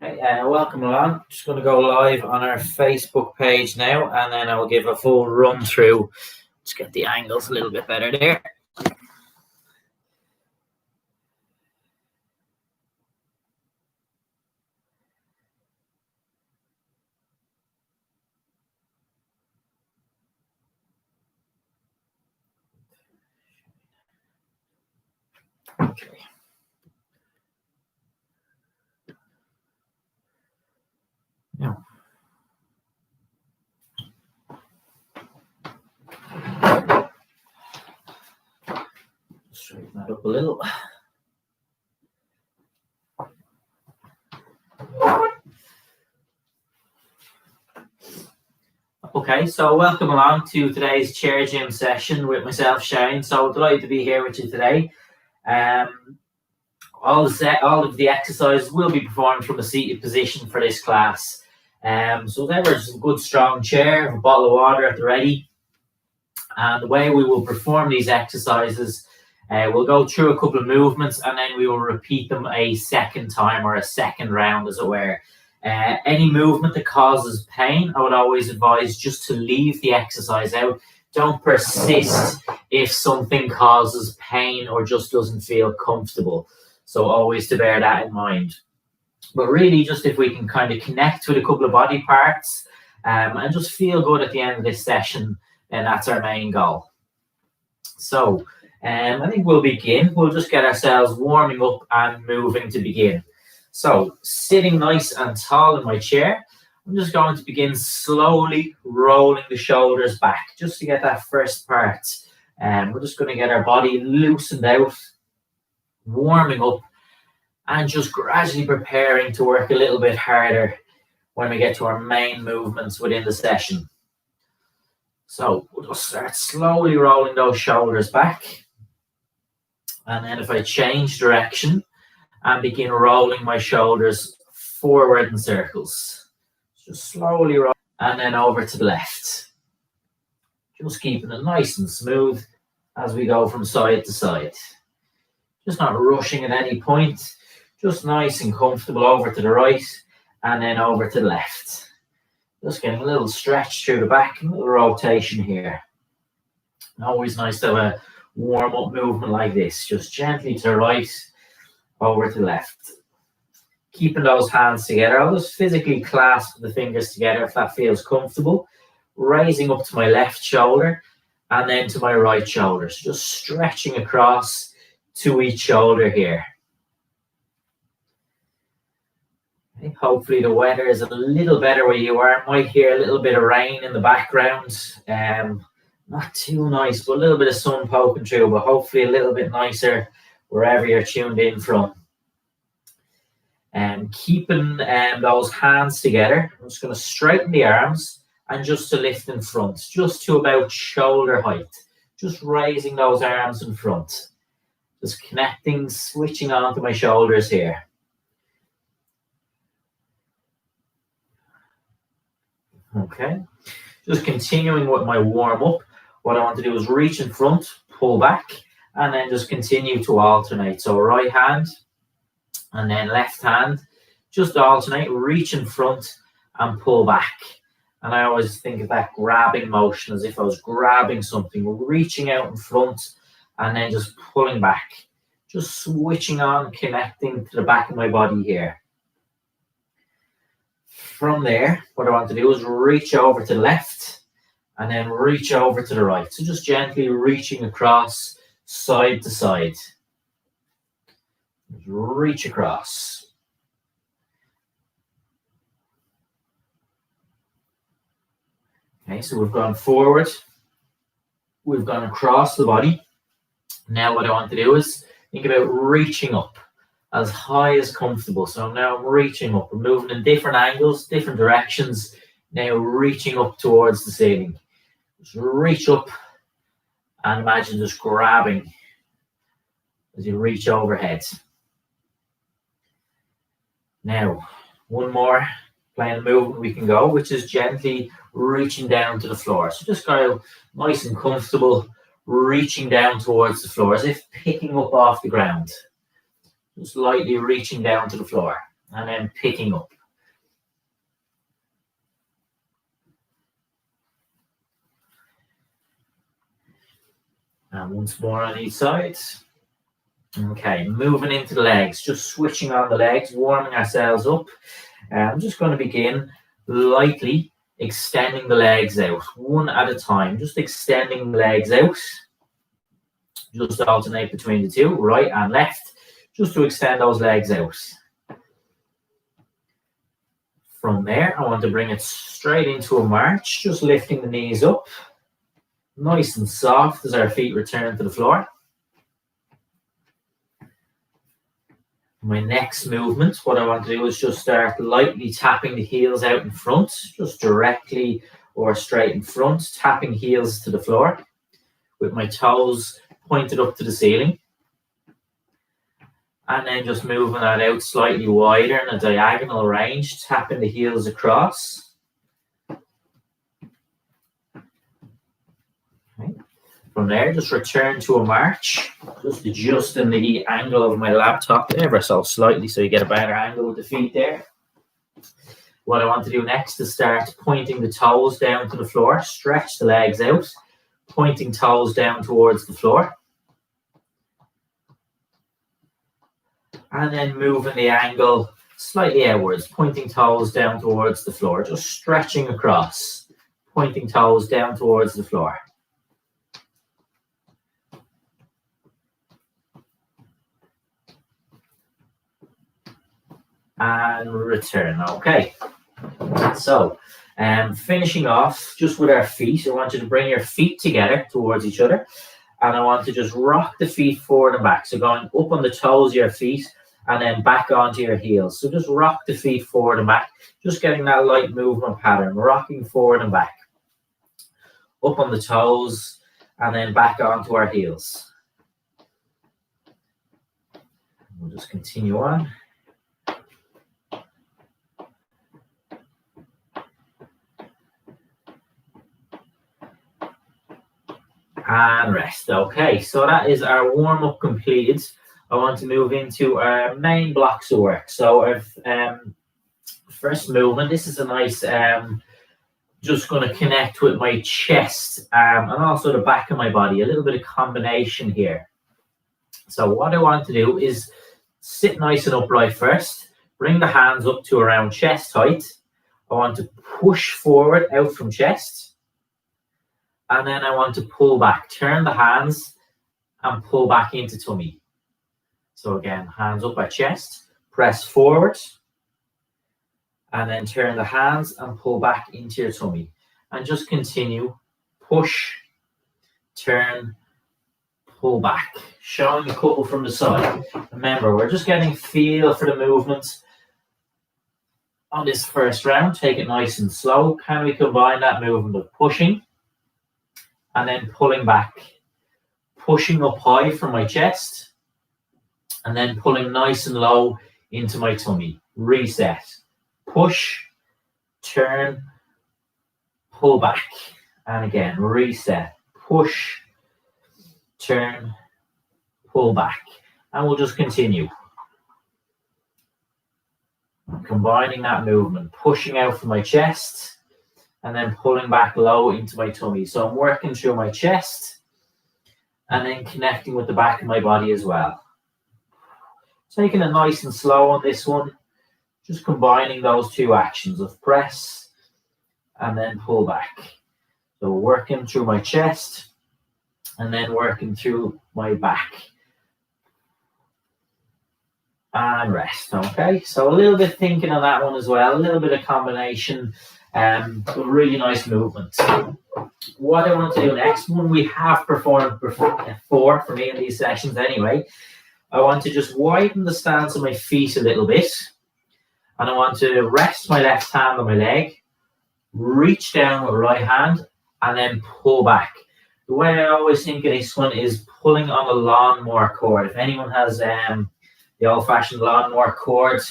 Hey, welcome along. Just going to go live on our Facebook page now, and then I'll give a full run through. Just get the angles a little bit better there. Okay. Now, straighten that up a little. Okay, so welcome along to today's chair gym session with myself, Shane. So delighted to be here with you today. All of the exercises will be performed from a seated position for this class. So there's a good strong chair, a bottle of water at the ready. And the way we will perform these exercises, we'll go through a couple of movements and then we will repeat them a second time or a second round, as it were. Any movement that causes pain, I would always advise just to leave the exercise out. Don't persist if something causes pain or just doesn't feel comfortable. So always to bear that in mind. But really, just if we can kind of connect with a couple of body parts and just feel good at the end of this session, and that's our main goal. So I think we'll begin. We'll just get ourselves warming up and moving to begin. So sitting nice and tall in my chair, I'm just going to begin slowly rolling the shoulders back just to get that first part. We're just going to get our body loosened out, warming up, and just gradually preparing to work a little bit harder when we get to our main movements within the session. So we'll just start slowly rolling those shoulders back. And then if I change direction and begin rolling my shoulders forward in circles, just slowly roll, and then over to the left. Just keeping it nice and smooth as we go from side to side. Just not rushing at any point, just nice and comfortable over to the right and then over to the left. Just getting a little stretch through the back, a little rotation here. Always nice to have a warm-up movement like this, just gently to the right, over to the left. Keeping those hands together, I'll just physically clasp the fingers together if that feels comfortable. Raising up to my left shoulder and then to my right shoulder. So just stretching across to each shoulder here. Okay, hopefully the weather is a little better where you are. Might hear a little bit of rain in the background. Not too nice, but a little bit of sun poking through, but hopefully a little bit nicer wherever you're tuned in from. Keeping those hands together, I'm just going to straighten the arms and just to lift in front, just to about shoulder height. Just raising those arms in front. Just connecting, switching on to my shoulders here. Okay, just continuing with my warm-up. What I want to do is reach in front, pull back, and then just continue to alternate. So right hand and then left hand, just alternate, reach in front and pull back. And I always think of that grabbing motion as if I was grabbing something, reaching out in front and then just pulling back. Just switching on, connecting to the back of my body here. From there, what I want to do is reach over to the left and then reach over to the right. So just gently reaching across side to side. Just reach across. Okay, so we've gone forward. We've gone across the body. Now what I want to do is think about reaching up as high as comfortable. So now I'm reaching up. We're moving in different angles, different directions. Now reaching up towards the ceiling. Just reach up and imagine just grabbing as you reach overhead. Now, one more plane of movement we can go, which is gently reaching down to the floor. So just go nice and comfortable, reaching down towards the floor as if picking up off the ground. Just lightly reaching down to the floor. and then picking up. And once more on each side. Okay, moving into the legs, just switching on the legs, warming ourselves up. I'm just going to begin lightly extending the legs out, one at a time, just extending the legs out. Just alternate between the two, right and left, just to extend those legs out. From there, I want to bring it straight into a march, just lifting the knees up, nice and soft as our feet return to the floor. My next movement, what I want to do is just start lightly tapping the heels out in front, just directly or straight in front, tapping heels to the floor with my toes pointed up to the ceiling. And then just moving that out slightly wider in a diagonal range, tapping the heels across. Okay. From there, just return to a march, just adjusting the angle of my laptop ever so slightly so you get a better angle with the feet there. What I want to do next is start pointing the toes down to the floor, stretch the legs out, pointing toes down towards the floor. And then moving the angle slightly outwards, pointing toes down towards the floor, just stretching across, pointing toes down towards the floor. And return. Okay, so finishing off just with our feet. I want you to bring your feet together towards each other, and I want to just rock the feet forward and back, so going up on the toes of your feet and then back onto your heels. So just rock the feet forward and back, just getting that light movement pattern, rocking forward and back, up on the toes and then back onto our heels. We'll just continue on. And rest. Okay, so that is our warm-up completed. I want to move into our main blocks of work. So our first movement, this is a nice, just going to connect with my chest and also the back of my body, a little bit of combination here. So what I want to do is sit nice and upright first, bring the hands up to around chest height. I want to push forward out from chest. And then I want to pull back, turn the hands and pull back into tummy. So again, hands up at chest, press forward, and then turn the hands and pull back into your tummy. And just continue, push, turn, pull back. Showing a couple from the side. Remember, we're just getting feel for the movement on this first round. Take it nice and slow. Can we combine that movement of pushing and then pulling back, pushing up high from my chest, and then pulling nice and low into my tummy. Reset, push, turn, pull back, and again, reset, push, turn, pull back, and we'll just continue. Combining that movement, pushing out from my chest, and then pulling back low into my tummy. So I'm working through my chest and then connecting with the back of my body as well. Taking it nice and slow on this one, just combining those two actions of press and then pull back. So working through my chest and then working through my back. And rest, okay? So a little bit thinking on that one as well, a little bit of combination. A really nice movement. What I want to do next, one we have performed before for me in these sessions anyway, I want to just widen the stance of my feet a little bit, and I want to rest my left hand on my leg, reach down with right hand, and then pull back. The way I always think of this one is pulling on a lawnmower cord. If anyone has the old-fashioned lawnmower cord,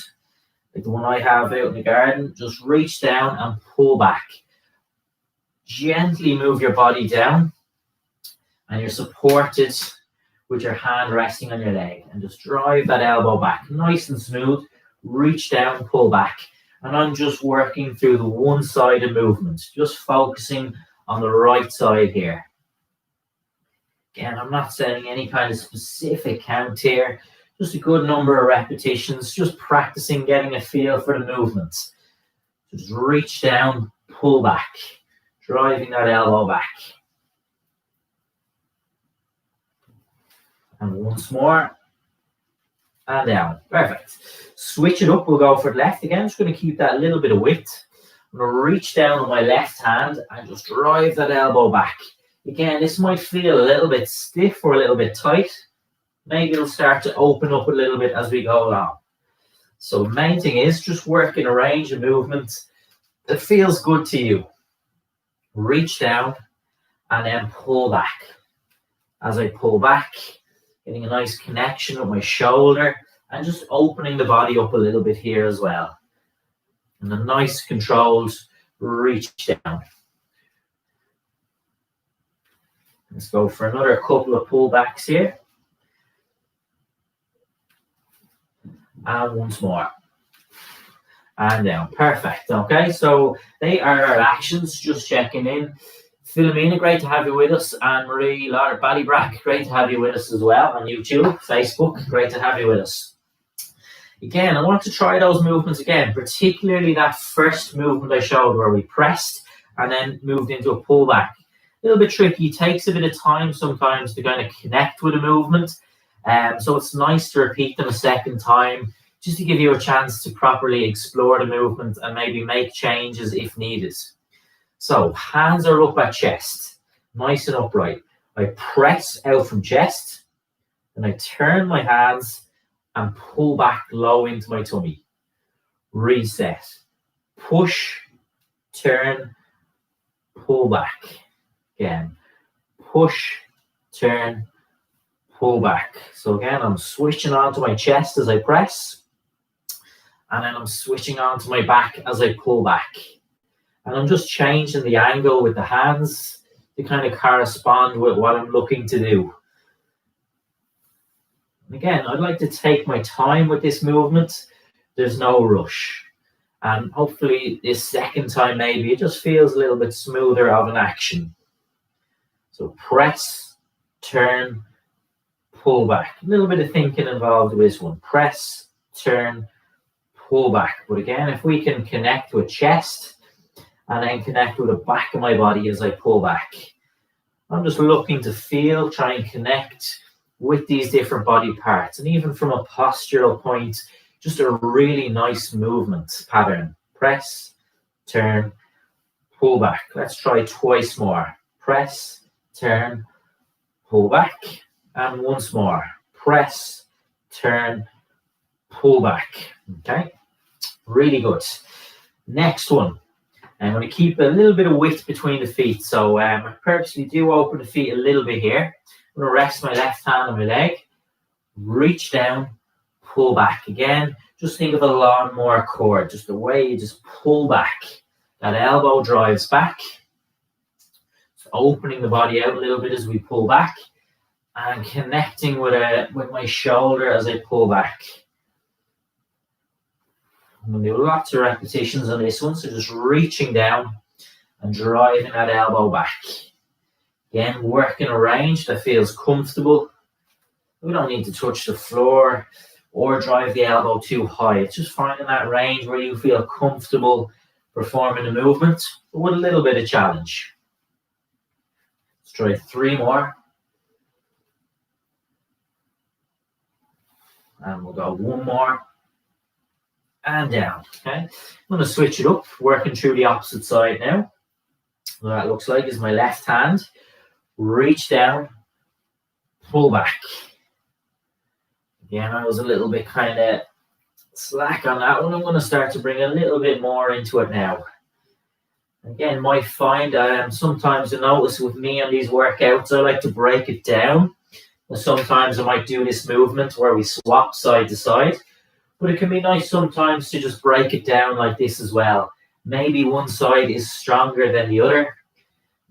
like the one I have out in the garden, just reach down and pull back. Gently move your body down, and you're supported with your hand resting on your leg, and just drive that elbow back, nice and smooth, reach down, pull back. And I'm just working through the one-sided movement, just focusing on the right side here. Again, I'm not setting any kind of specific count here, just a good number of repetitions, just practicing getting a feel for the movements. So just reach down, pull back, driving that elbow back. And once more, and down. Perfect. Switch it up. We'll go for the left again. Just going to keep that little bit of width. I'm going to reach down with my left hand and just drive that elbow back. Again, this might feel a little bit stiff or a little bit tight. Maybe it'll start to open up a little bit as we go along. So the main thing is just working a range of movements that feels good to you. Reach down and then pull back. As I pull back, getting a nice connection with my shoulder and just opening the body up a little bit here as well. And a nice controlled reach down. Let's go for another couple of pullbacks here. And once more. And down. Perfect. Okay, so they are our actions. Just checking in. Philomena, great to have you with us. And Marie Lauder Ballybrack, great to have you with us as well on YouTube, Facebook. Great to have you with us. Again, I want to try those movements again, particularly that first movement I showed where we pressed and then moved into a pullback. A little bit tricky. It takes a bit of time sometimes to kind of connect with a movement. So it's nice to repeat them a second time just to give you a chance to properly explore the movement and maybe make changes if needed. So hands are up at chest, nice and upright. I press out from chest, and I turn my hands and pull back low into my tummy. Reset. Push, turn, pull back. Again, push, turn, pull back. So again, I'm switching onto my chest as I press, and then I'm switching onto my back as I pull back. And I'm just changing the angle with the hands to kind of correspond with what I'm looking to do. And again, I'd like to take my time with this movement. There's no rush. And hopefully this second time, maybe it just feels a little bit smoother of an action. So press, turn, pull back. A little bit of thinking involved with this one. Press, turn, pull back. But again, if we can connect with chest and then connect with the back of my body as I pull back. I'm just looking to feel, try and connect with these different body parts. And even from a postural point, just a really nice movement pattern. Press, turn, pull back. Let's try twice more. Press, turn, pull back. And once more. Press, turn, pull back. Okay, really good. Next one. I'm going to keep a little bit of width between the feet. So I purposely do open the feet a little bit here. I'm going to rest my left hand on my leg. Reach down, pull back. Again, just think of a lawnmower cord. Just the way you just pull back. That elbow drives back. So opening the body out a little bit as we pull back. And connecting with my shoulder as I pull back. I'm going to do lots of repetitions on this one. So just reaching down and driving that elbow back. Again, working a range that feels comfortable. We don't need to touch the floor or drive the elbow too high. It's just finding that range where you feel comfortable performing the movement, but with a little bit of challenge. Let's try 3 more. And we'll go 1 more. And down. Okay, I'm going to switch it up, working through the opposite side now. What that looks like is my left hand, reach down, pull back. Again, I was a little bit kind of slack on that one. I'm going to start to bring a little bit more into it now. Again, might find sometimes I notice with me on these workouts, I like to break it down. Sometimes I might do this movement where we swap side to side. But it can be nice sometimes to just break it down like this as well. Maybe one side is stronger than the other.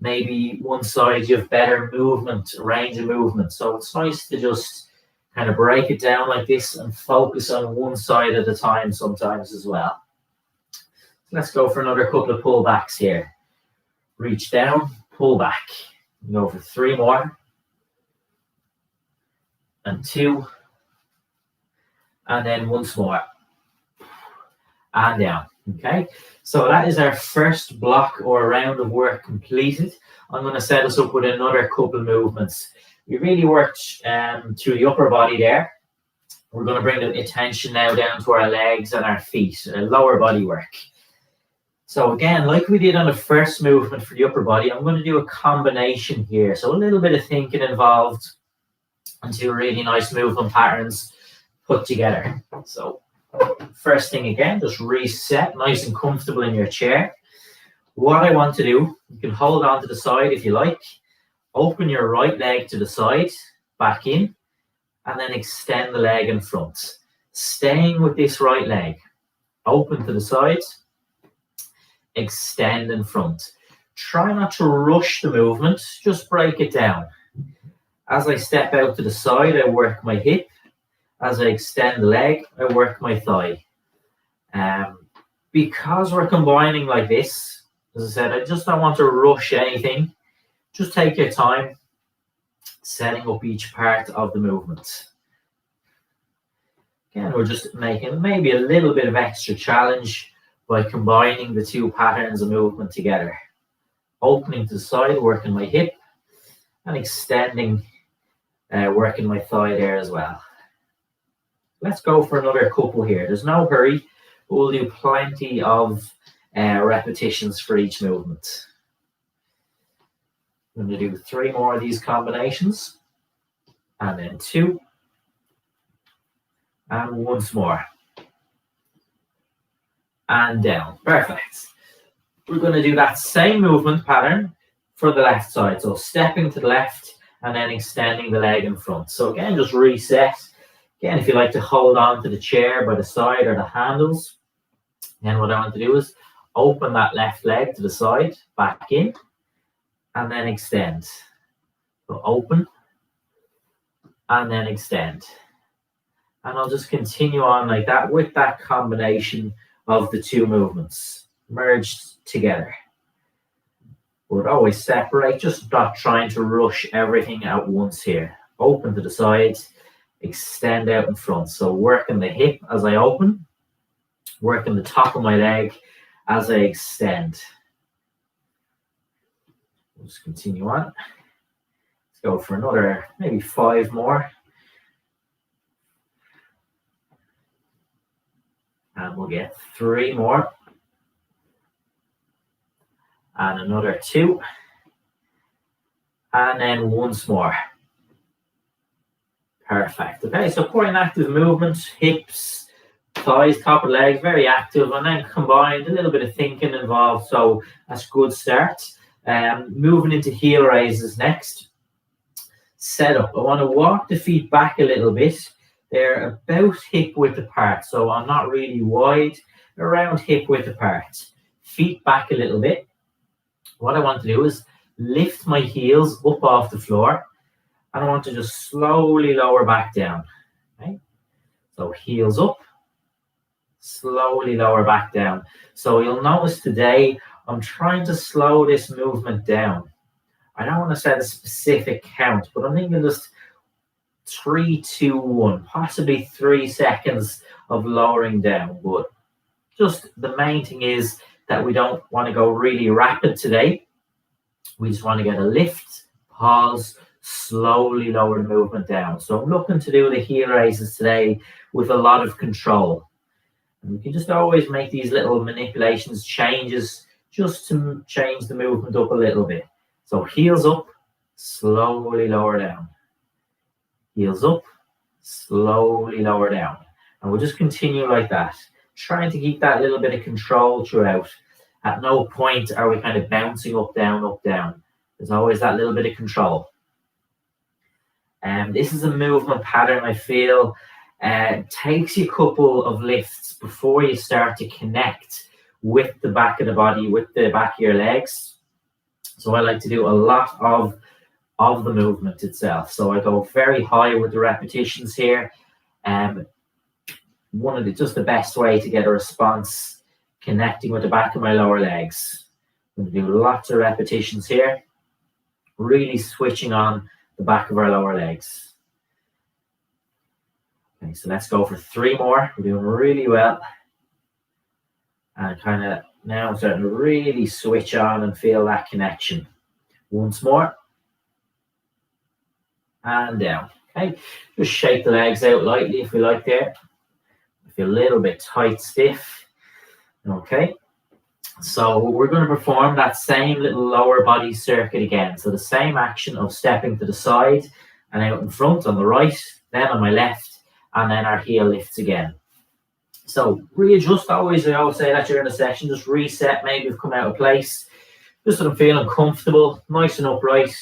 Maybe one side you have better movement, range of movement. So it's nice to just kind of break it down like this and focus on one side at a time sometimes as well. Let's go for another couple of pullbacks here. Reach down, pull back. Go for 3 more. And 2. And then once more. And down. Okay, so that is our first block or round of work completed. I'm going to set us up with another couple of movements. We really worked through the upper body there. We're going to bring the attention now down to our legs and our feet, lower body work. So again, like we did on the first movement for the upper body, I'm going to do a combination here. So a little bit of thinking involved and 2 really nice movement patterns put together. So first thing again, just reset nice and comfortable in your chair. What I want to do, you can hold on to the side if you like. Open your right leg to the side, back in, and then extend the leg in front. Staying with this right leg. Open to the side, extend in front. Try not to rush the movement, just break it down. As I step out to the side, I work my hip. As I extend the leg, I work my thigh. Because we're combining like this, as I said, I just don't want to rush anything. Just take your time setting up each part of the movement. Again, we're just making maybe a little bit of extra challenge by combining the 2 patterns of movement together. Opening to the side, working my hip, and extending, working my thigh there as well. Let's go for another couple here. There's no hurry. We'll do plenty of repetitions for each movement. I'm going to do 3 more of these combinations. And then 2. And once more. And down. Perfect. We're going to do that same movement pattern for the left side. So stepping to the left and then extending the leg in front. So again, just reset. Again, if you like to hold on to the chair by the side or the handles, then what I want to do is open that left leg to the side, back in, and then extend. So open, and then extend. And I'll just continue on like that with that combination of the 2 movements merged together. Would always separate, just not trying to rush everything at once here. Open to the side, extend out in front. So working the hip as I open, working the top of my leg as I extend. We'll just continue on. Let's go for another, maybe 5 more. And we'll get 3 more. And another 2. And then once more. Perfect. Okay, so quite an active movement. Hips, thighs, top of legs, very active. And then combined, a little bit of thinking involved. So that's a good start. Moving into heel raises next. Setup. I want to walk the feet back a little bit. They're about hip width apart. So I'm not really wide, around hip width apart. Feet back a little bit. What I want to do is lift my heels up off the floor. And I want to just slowly lower back down. Okay? So heels up, slowly lower back down. So you'll notice today I'm trying to slow this movement down. I don't want to set a specific count, but I'm thinking just 3, 2, 1, possibly 3 seconds of lowering down. But just the main thing is that we don't want to go really rapid today. We just want to get a lift, pause, slowly lower the movement down. So I'm looking to do the heel raises today with a lot of control. And we can just always make these little manipulations, changes, just to change the movement up a little bit. So heels up, slowly lower down. Heels up, slowly lower down. And we'll just continue like that, trying to keep that little bit of control throughout. At no point are we kind of bouncing up, down, up, down. There's always that little bit of control. And this is a movement pattern I feel takes you a couple of lifts before you start to connect with the back of the body, with the back of your legs. So I like to do a lot of of the movement itself. So I go very high with the repetitions here. Just the best way to get a response, connecting with the back of my lower legs. I'm going to do lots of repetitions here, really switching on the back of our lower legs. Okay, so let's go for 3 more. We're doing really well. And kind of now I'm starting to really switch on and feel that connection. Once more. And down. Okay, just shake the legs out lightly if you like there. If you're a little bit tight, stiff. Okay, so we're going to perform that same little lower body circuit again. So the same action of stepping to the side and out in front on the right, then on my left, and then our heel lifts again. So readjust always. I always say that during the session, just reset. Maybe you've come out of place. Just so I'm feeling comfortable, nice and upright.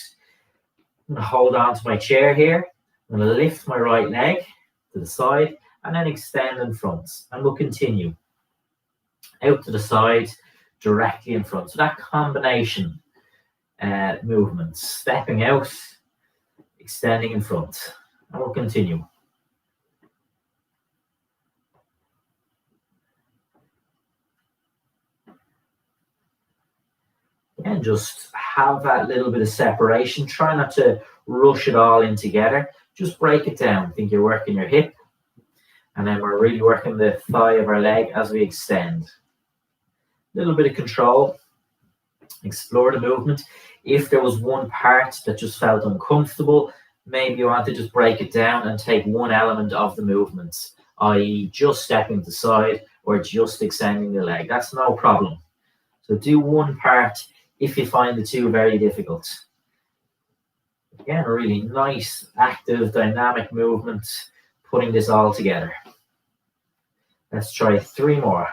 I'm going to hold on to my chair here. I'm going to lift my right leg to the side and then extend in front. And we'll continue. Out to the side, directly in front. So that combination movement, stepping out, extending in front. And we'll continue. And just have that little bit of separation. Try not to rush it all in together. Just break it down. Think you're working your hip. And then we're really working the thigh of our leg as we extend. A little bit of control. Explore the movement. If there was one part that just felt uncomfortable, maybe you want to just break it down and take one element of the movement, i.e. just stepping to the side or just extending the leg. That's no problem. So do one part if you find the two very difficult. Again, a really nice, active, dynamic movement, putting this all together. Let's try 3 more.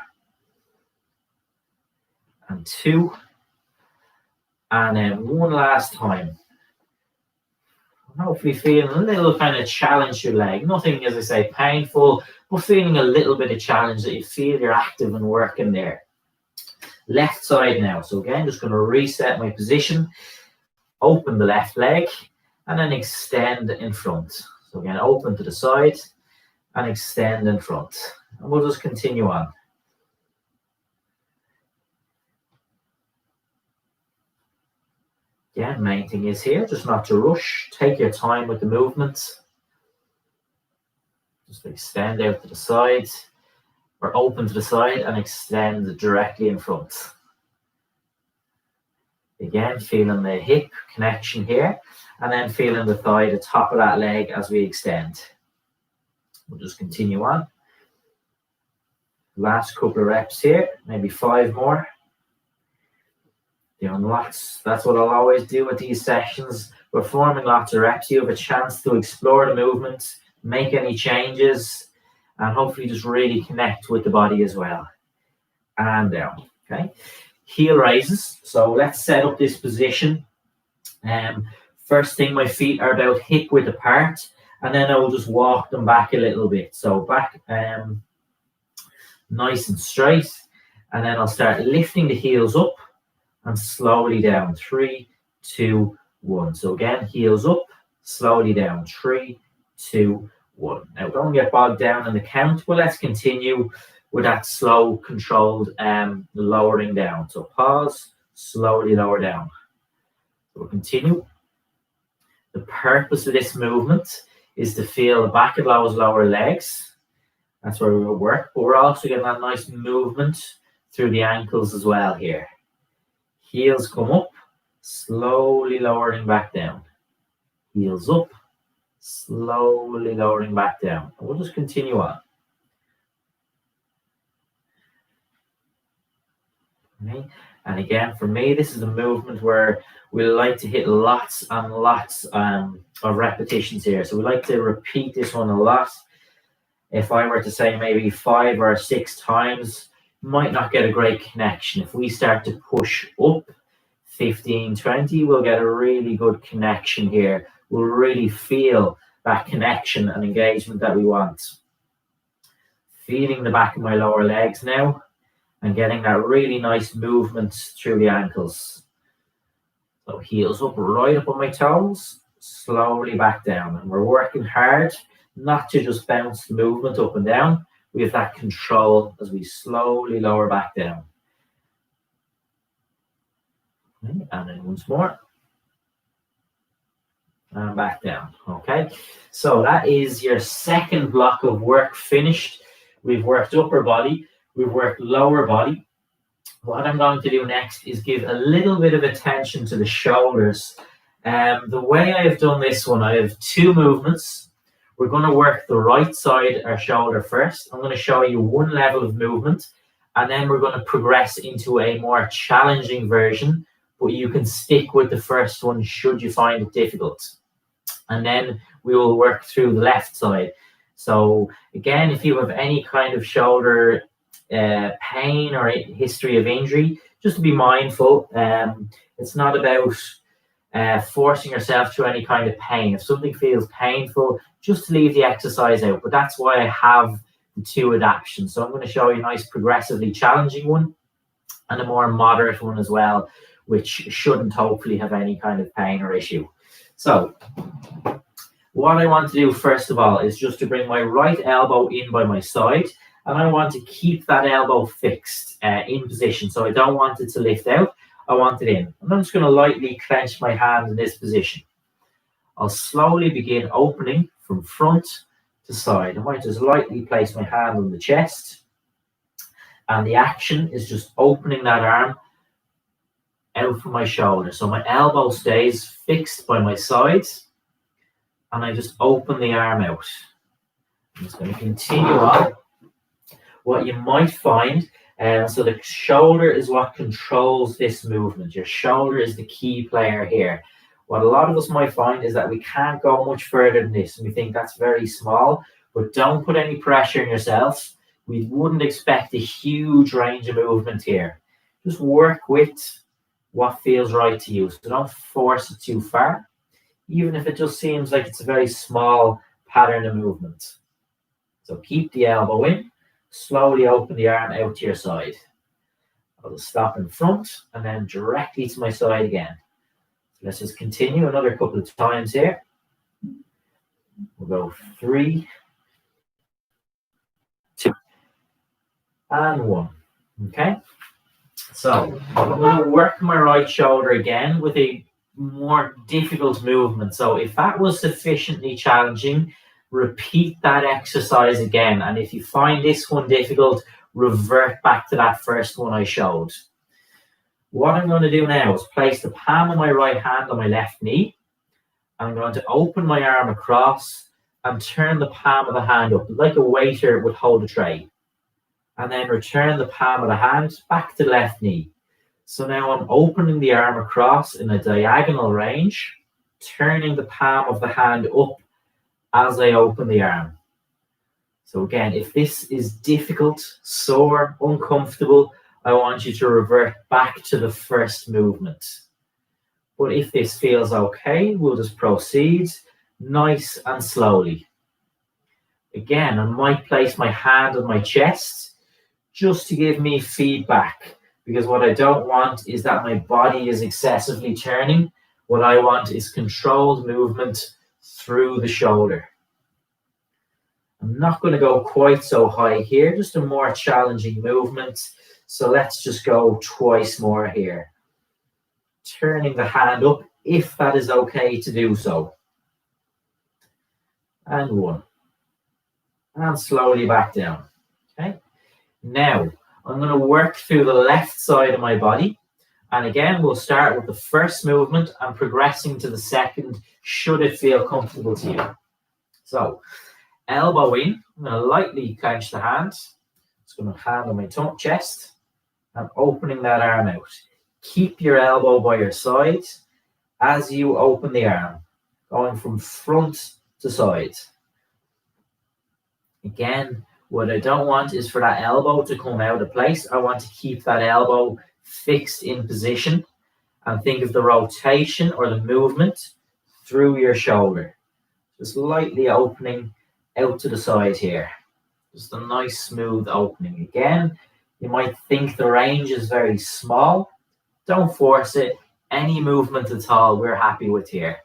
And 2. And then one last time. Hopefully feeling a little kind of challenge your leg. Nothing, as I say, painful, but feeling a little bit of challenge that you feel you're active and working there. Left side now. So again, just going to reset my position. Open the left leg and then extend in front. So again, open to the side and extend in front. And we'll just continue on. Again, main thing is here, just not to rush. Take your time with the movements. Just extend out to the side or open to the side and extend directly in front. Again, feeling the hip connection here and then feeling the thigh, the top of that leg as we extend. We'll just continue on. Last couple of reps here, maybe 5 more. Doing lots. That's what I'll always do with these sessions. Performing lots of reps. You have a chance to explore the movement, make any changes, and hopefully just really connect with the body as well. And down. Okay. Heel raises. So let's set up this position. First thing, my feet are about hip width apart, and then I will just walk them back a little bit. So back nice and straight, and then I'll start lifting the heels up and slowly down. 3, 2, 1. So again, heels up, slowly down. 3, 2, 1. Now don't get bogged down in the count, but let's continue with that slow, controlled lowering down. So pause, slowly lower down. So we'll continue. The purpose of this movement is to feel the back of those lower legs. That's where we will work, but we're also getting that nice movement through the ankles as well here. Heels come up, slowly lowering back down. Heels up, slowly lowering back down. And we'll just continue on. Okay. And again, for me, this is a movement where we like to hit lots and lots of repetitions here. So we like to repeat this one a lot. If I were to say maybe 5 or 6 times, might not get a great connection. If we start to push up 15, 20, we'll get a really good connection here. We'll really feel that connection and engagement that we want. Feeling the back of my lower legs now and getting that really nice movement through the ankles. So heels up, right up on my toes, slowly back down. And we're working hard not to just bounce the movement up and down. We have that control as we slowly lower back down. Okay, and then once more. And back down. Okay, so that is your second block of work finished. We've worked upper body, we've worked lower body. What I'm going to do next is give a little bit of attention to the shoulders. The way I have done this one, I have two movements. We're going to work the right side or shoulder first. I'm going to show you one level of movement, and then we're going to progress into a more challenging version, but you can stick with the first one should you find it difficult. And then we will work through the left side. So again, if you have any kind of shoulder pain or a history of injury, just be mindful. It's not about forcing yourself through any kind of pain. If something feels painful, just leave the exercise out. But that's why I have the two adaptations. So I'm going to show you a nice progressively challenging one and a more moderate one as well, which shouldn't hopefully have any kind of pain or issue. So what I want to do first of all is just to bring my right elbow in by my side, and I want to keep that elbow fixed in position. So I don't want it to lift out, I want it in. And I'm just going to lightly clench my hand in this position. I'll slowly begin opening from front to side. I might just lightly place my hand on the chest, and the action is just opening that arm out from my shoulder. So my elbow stays fixed by my sides, and I just open the arm out. I'm just going to continue on. What you might find, so the shoulder is what controls this movement. Your shoulder is the key player here. What a lot of us might find is that we can't go much further than this, and we think that's very small, but don't put any pressure on yourself. We wouldn't expect a huge range of movement here. Just work with what feels right to you. So don't force it too far, even if it just seems like it's a very small pattern of movement. So keep the elbow in, slowly open the arm out to your side. I'll stop in front and then directly to my side again. So let's just continue another couple of times here. We'll go 3, 2, and 1. Okay. So I'm going to work my right shoulder again with a more difficult movement. So if that was sufficiently challenging, repeat that exercise again. And if you find this one difficult, revert back to that first one I showed. What I'm going to do now is place the palm of my right hand on my left knee. I'm going to open my arm across and turn the palm of the hand up like a waiter would hold a tray. And then return the palm of the hand back to the left knee. So now I'm opening the arm across in a diagonal range, turning the palm of the hand up as I open the arm. So again, if this is difficult, sore, uncomfortable, I want you to revert back to the first movement. But if this feels okay, we'll just proceed nice and slowly. Again, I might place my hand on my chest just to give me feedback, because what I don't want is that my body is excessively turning. What I want is controlled movement through the shoulder. I'm not going to go quite so high here, just a more challenging movement. So let's just go twice more here. Turning the hand up, if that is okay to do so. And 1. And slowly back down. Okay. Now, I'm going to work through the left side of my body. And again, we'll start with the first movement and progressing to the second, should it feel comfortable to you. So, elbow in. I'm going to lightly clench the hand. Just going to hand on my chest and opening that arm out. Keep your elbow by your side as you open the arm, going from front to side. Again, what I don't want is for that elbow to come out of place. I want to keep that elbow fixed in position and think of the rotation or the movement through your shoulder. Just lightly opening out to the side here. Just a nice smooth opening. Again, you might think the range is very small. Don't force it. Any movement at all, we're happy with here.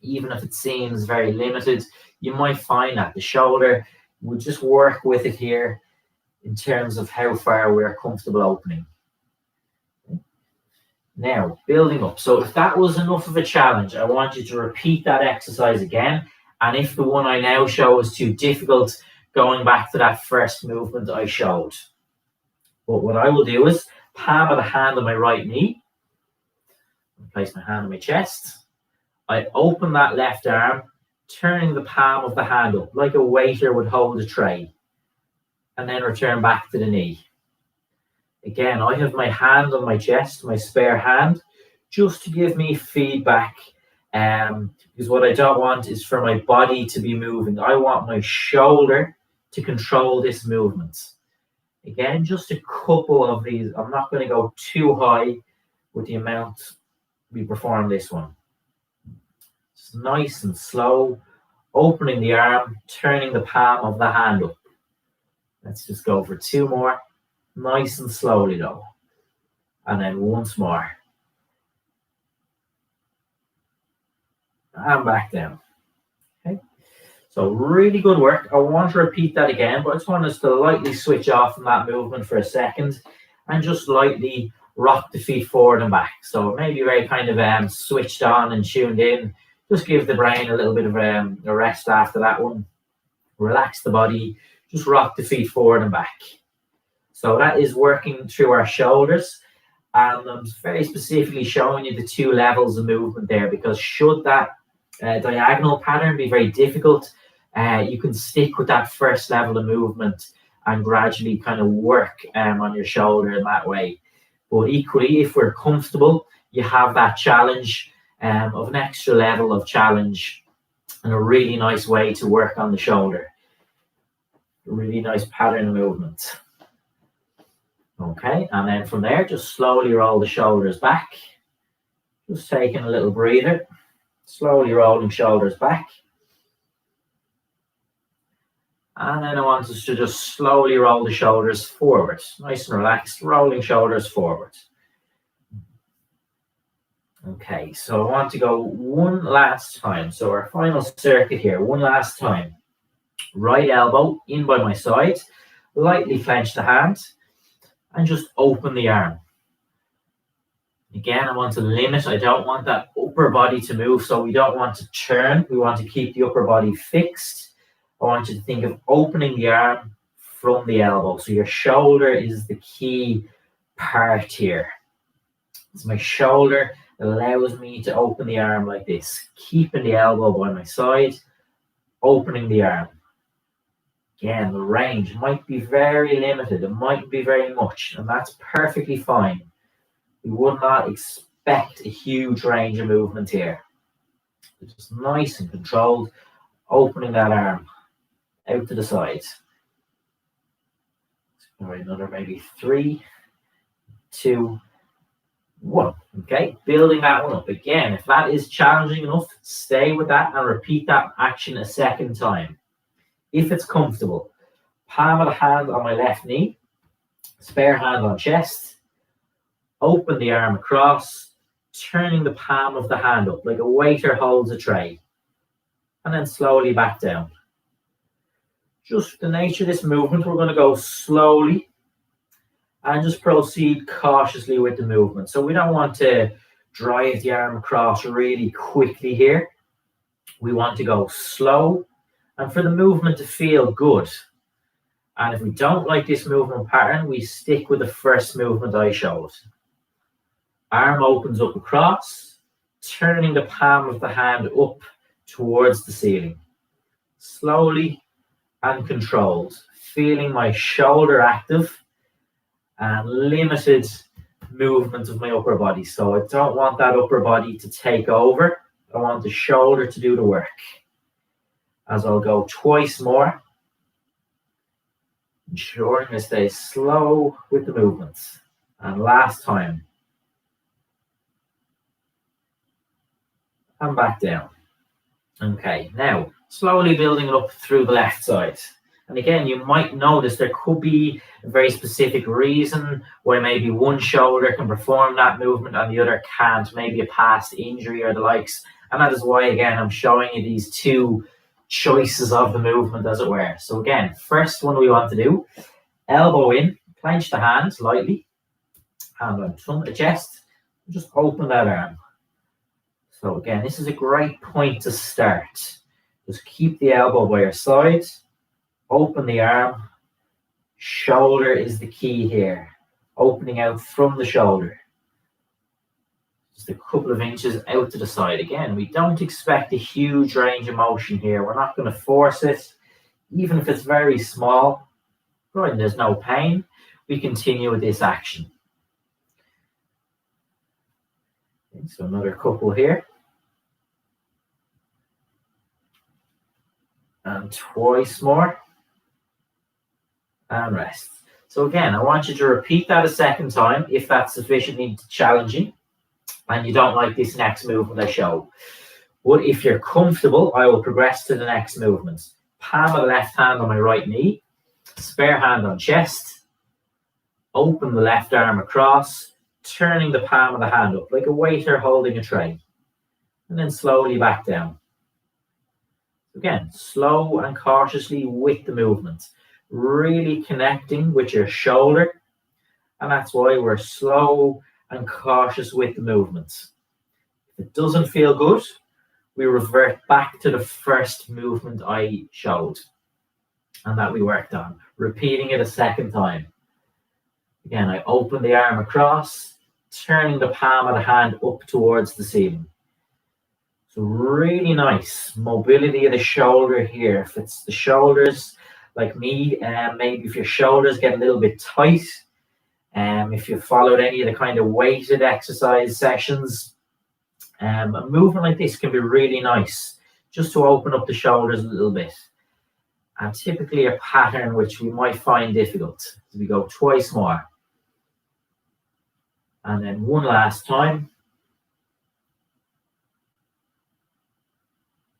Even if it seems very limited, you might find that the shoulder, we'll just work with it here in terms of how far we're comfortable opening. Now, building up. So if that was enough of a challenge, I want you to repeat that exercise again. And if the one I now show is too difficult, going back to that first movement I showed. But what I will do is palm of the hand on my right knee. Place my hand on my chest. I open that left arm, turning the palm of the hand up like a waiter would hold a tray. And then return back to the knee. Again, I have my hand on my chest, my spare hand, just to give me feedback. Because what I don't want is for my body to be moving. I want my shoulder to control this movement. Again, just a couple of these. I'm not going to go too high with the amount we perform this one. Just nice and slow, opening the arm, turning the palm of the hand up. Let's just go for 2 more. Nice and slowly though. And then once more. And back down. Okay. So really good work. I want to repeat that again, but I just want us to lightly switch off from that movement for a second and just lightly rock the feet forward and back. So maybe very kind of switched on and tuned in. Just give the brain a little bit of a rest after that one. Relax the body. Just rock the feet forward and back. So that is working through our shoulders. And I'm very specifically showing you the 2 levels of movement there, because should that diagonal pattern be very difficult, you can stick with that first level of movement and gradually kind of work on your shoulder in that way. But equally, if we're comfortable, you have that challenge of an extra level of challenge and a really nice way to work on the shoulder. A really nice pattern of movement. Okay, and then from there, just slowly roll the shoulders back. Just taking a little breather. Slowly rolling shoulders back. And then I want us to just slowly roll the shoulders forward. Nice and relaxed, rolling shoulders forward. Okay, so I want to go one last time. So our final circuit here, one last time. Right elbow in by my side. Lightly clench the hand. And just open the arm. Again, I want to limit. I don't want that upper body to move, so we don't want to turn. We want to keep the upper body fixed. I want you to think of opening the arm from the elbow. So your shoulder is the key part here. So my shoulder allows me to open the arm like this, keeping the elbow by my side, opening the arm. Again, the range might be very limited. It might be very much, and that's perfectly fine. We would not expect a huge range of movement here. It's just nice and controlled, opening that arm out to the side. All right, another maybe 3, 2, 1. Okay, building that one up. Again, if that is challenging enough, stay with that and repeat that action a second time. If it's comfortable, palm of the hand on my left knee, spare hand on chest, open the arm across, turning the palm of the hand up like a waiter holds a tray, and then slowly back down. Just the nature of this movement, we're going to go slowly and just proceed cautiously with the movement. So we don't want to drive the arm across really quickly here. We want to go slow and for the movement to feel good. And if we don't like this movement pattern, we stick with the first movement I showed. Arm opens up across, turning the palm of the hand up towards the ceiling. Slowly and controlled, feeling my shoulder active and limited movement of my upper body. So I don't want that upper body to take over. I want the shoulder to do the work. As I'll go twice more, ensuring I stay slow with the movements. And last time. And back down. Okay, now slowly building it up through the left side. And again, you might notice there could be a very specific reason why maybe one shoulder can perform that movement and the other can't, maybe a past injury or the likes. And that is why, again, I'm showing you these two choices of the movement, as it were. So again, first one we want to do, elbow in, clench the hands lightly, hand on front of the chest, just open that arm. So again, this is a great point to start. Just keep the elbow by your side, open the arm. Shoulder is the key here, opening out from the shoulder. Just a couple of inches out to the side. Again, we don't expect a huge range of motion here. We're not going to force it, even if it's very small. Right, and there's no pain. We continue with this action. Okay, so another couple here. And twice more. And rest. So again, I want you to repeat that a second time if that's sufficiently challenging and you don't like this next movement I show. But if you're comfortable, I will progress to the next movement. Palm of the left hand on my right knee, spare hand on chest, open the left arm across, turning the palm of the hand up like a waiter holding a tray, and then slowly back down. Again, slow and cautiously with the movement, really connecting with your shoulder, and that's why we're slow and cautious with the movements. If it doesn't feel good, we revert back to the first movement I showed and that we worked on, repeating it a second time. Again, I open the arm across, turning the palm of the hand up towards the ceiling. So really nice mobility of the shoulder here. If it's the shoulders, like me, maybe if your shoulders get a little bit tight, if you've followed any of the kind of weighted exercise sessions, a movement like this can be really nice, just to open up the shoulders a little bit. And typically a pattern which we might find difficult. We go twice more. And then one last time.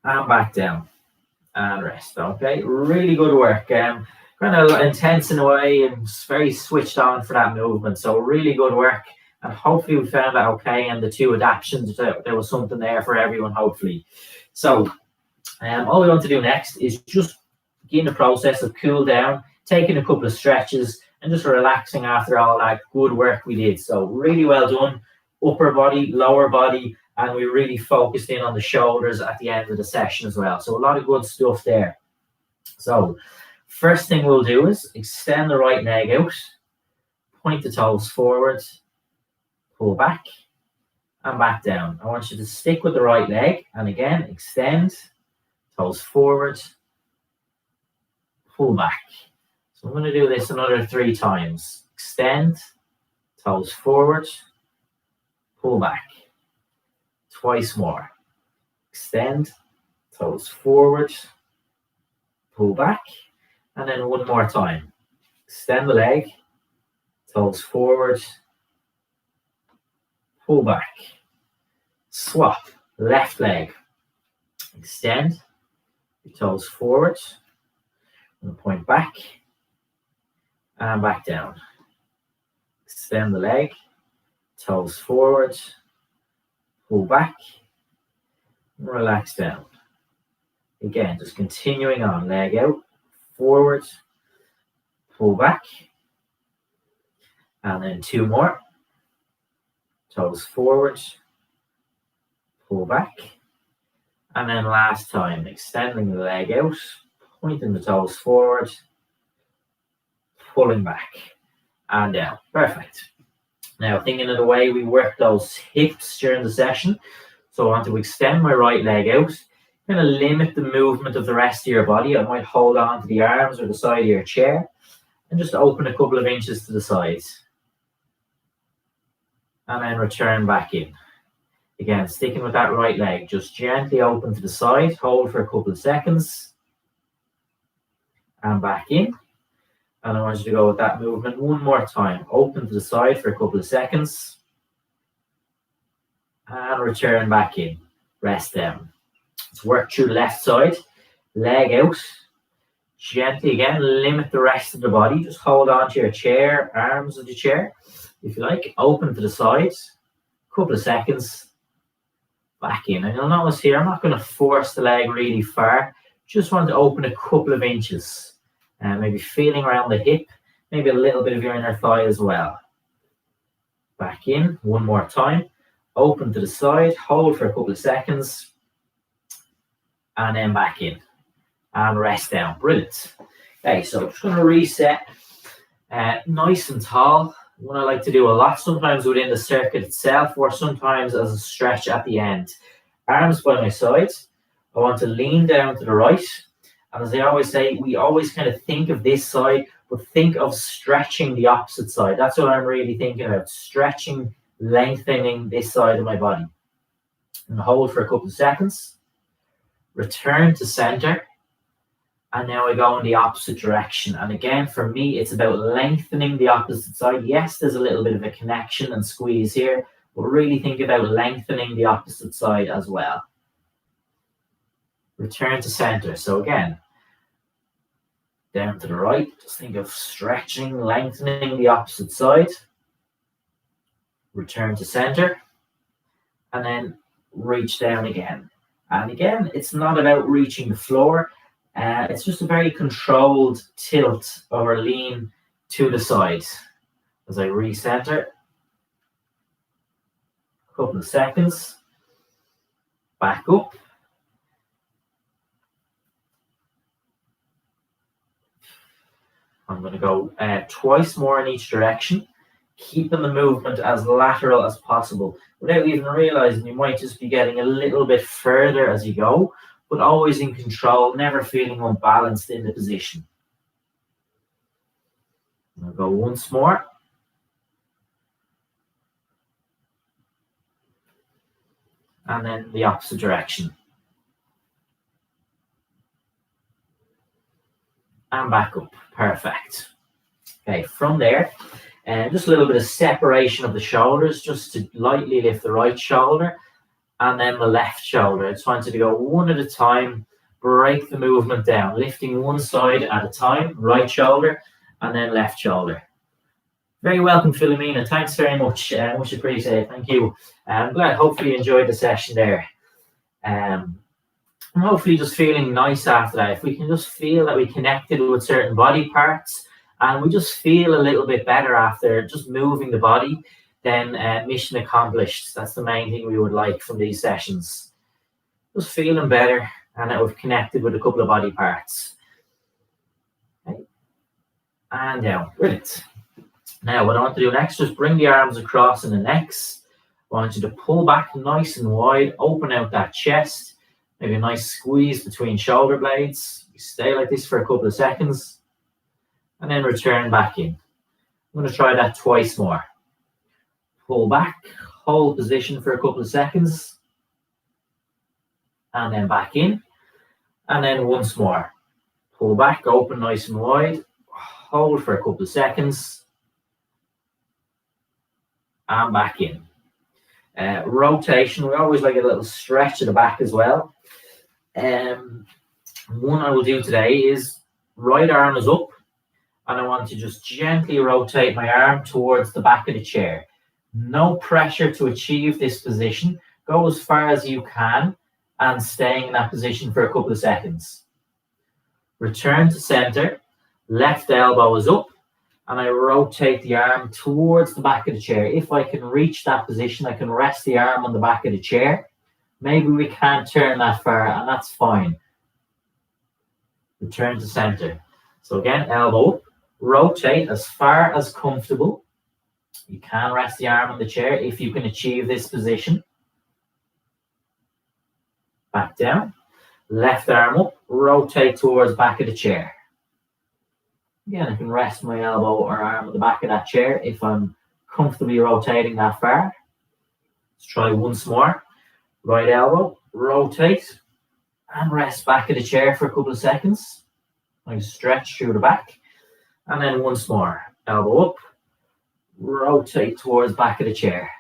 And back down. And rest. Okay, really good work. Kind of intense in a way and very switched on for that movement. So really good work. And hopefully we found that okay. And the two adaptations, there was something there for everyone, hopefully. So all we want to do next is just begin the process of cool down, taking a couple of stretches and just relaxing after all that good work we did. So really well done. Upper body, lower body, and we really focused in on the shoulders at the end of the session as well. So a lot of good stuff there. So first thing we'll do is extend the right leg out, point the toes forward, pull back and back down. I want you to stick with the right leg and again, extend, toes forward, pull back. So I'm going to do this another 3 times. Extend, toes forward, pull back. Twice more. Extend, toes forward, pull back, and then one more time. Extend the leg, toes forward, pull back. Swap, left leg. Extend, your toes forward, and point back, and back down. Extend the leg, toes forward, pull back, and relax down. Again, just continuing on, leg out, forward, pull back, and then 2 more. Toes forward, pull back, and then last time, extending the leg out, pointing the toes forward, pulling back, and down. Perfect. Now, thinking of the way we work those hips during the session. So I want to extend my right leg out, kind of limit the movement of the rest of your body. I might hold on to the arms or the side of your chair and just open a couple of inches to the sides. And then return back in. Again, sticking with that right leg, just gently open to the side, hold for a couple of seconds, and back in. And I want you to go with that movement one more time. Open to the side for a couple of seconds. And return back in. Rest down. Let's work through the left side. Leg out. Gently again, limit the rest of the body. Just hold on to your chair, arms of the chair, if you like. Open to the sides. Couple of seconds. Back in. And you'll notice here, I'm not going to force the leg really far. Just want to open a couple of inches. Maybe feeling around the hip. Maybe a little bit of your inner thigh as well. Back in. One more time. Open to the side. Hold for a couple of seconds. And then back in. And rest down. Brilliant. Okay, so I'm just going to reset. Nice and tall. What I like to do a lot, sometimes within the circuit itself, or sometimes as a stretch at the end. Arms by my sides. I want to lean down to the right. And as I always say, we always kind of think of this side, but think of stretching the opposite side. That's what I'm really thinking about. Stretching, lengthening this side of my body. And hold for a couple of seconds. Return to center. And now I go in the opposite direction. And again, for me, it's about lengthening the opposite side. Yes, there's a little bit of a connection and squeeze here, but really think about lengthening the opposite side as well. Return to center. So again, down to the right. Just think of stretching, lengthening the opposite side. Return to center. And then reach down again. And again, it's not about reaching the floor. It's just a very controlled tilt or lean to the side. As I recenter, a couple of seconds, back up. I'm going to go twice more in each direction, keeping the movement as lateral as possible. Without even realizing, you might just be getting a little bit further as you go, but always in control, never feeling unbalanced in the position. I'll go once more. And then the opposite direction. And back up. Perfect. Okay, from there, just a little bit of separation of the shoulders, just to lightly lift the right shoulder. And then the left shoulder. I just wanted to go one at a time, break the movement down, lifting one side at a time, right shoulder, and then left shoulder. Very welcome, Philomena. Thanks very much. Much appreciated. Thank you. I'm glad, hopefully you enjoyed the session there. I'm hopefully just feeling nice after that. If we can just feel that we connected with certain body parts, and we just feel a little bit better after just moving the body, then mission accomplished. That's the main thing we would like from these sessions. Just feeling better and that we've connected with a couple of body parts. Okay. And down. Brilliant. Now, what I want to do next is bring the arms across in the necks. I want you to pull back nice and wide, open out that chest. Maybe a nice squeeze between shoulder blades. You stay like this for a couple of seconds. And then return back in. I'm going to try that twice more. Pull back, hold position for a couple of seconds, and then back in, and then once more. Pull back, open nice and wide, hold for a couple of seconds, and back in. Rotation, we always like a little stretch at the back as well. One I will do today is right arm is up, and I want to just gently rotate my arm towards the back of the chair. No pressure to achieve this position. Go as far as you can and staying in that position for a couple of seconds. Return to center. Left elbow is up and I rotate the arm towards the back of the chair. If I can reach that position, I can rest the arm on the back of the chair. Maybe we can't turn that far and that's fine. Return to center. So again, elbow up. Rotate as far as comfortable. You can rest the arm on the chair if you can achieve this position. Back down. Left arm up. Rotate towards back of the chair. Again, I can rest my elbow or arm at the back of that chair if I'm comfortably rotating that far. Let's try once more. Right elbow. Rotate. And rest back of the chair for a couple of seconds. Nice stretch through the back. And then once more. Elbow up. Rotate towards back of the chair.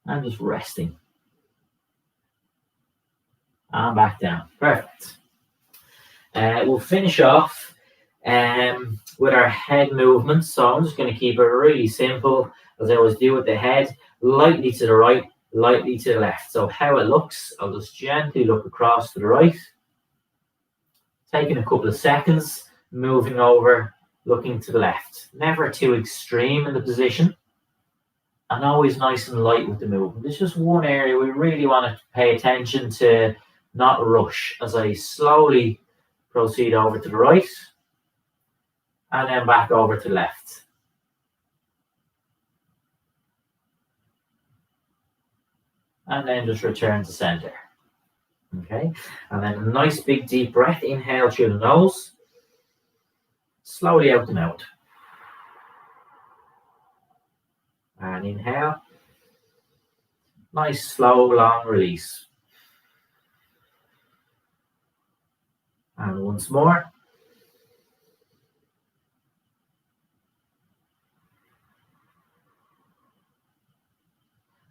And just resting. And back down. Perfect. We'll finish off with our head movement. So I'm just going to keep it really simple, as I always do with the head, lightly to the right, lightly to the left. So how it looks, I'll just gently look across to the right, taking a couple of seconds, moving over, looking to the left. Never too extreme in the position, and always nice and light with the movement. There's just one area we really want to pay attention to, not rush, as I slowly proceed over to the right and then back over to the left. And then just return to center. Okay, and then a nice big deep breath. Inhale through the nose, slowly out the mouth. And inhale. Nice, slow, long release. And once more.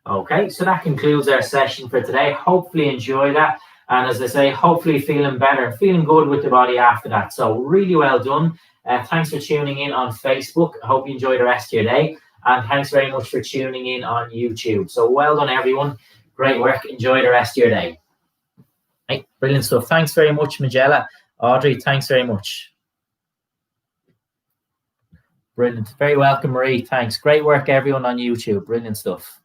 Okay, so that concludes our session for today. Hopefully enjoy that. And as I say, hopefully feeling better, feeling good with the body after that. So really well done. Thanks for tuning in on Facebook. I hope you enjoy the rest of your day. And thanks very much for tuning in on YouTube. So well done, everyone. Great work. Enjoy the rest of your day. Right, brilliant stuff. Thanks very much, Magella. Audrey, thanks very much. Brilliant. Very welcome, Marie. Thanks. Great work, everyone on YouTube. Brilliant stuff.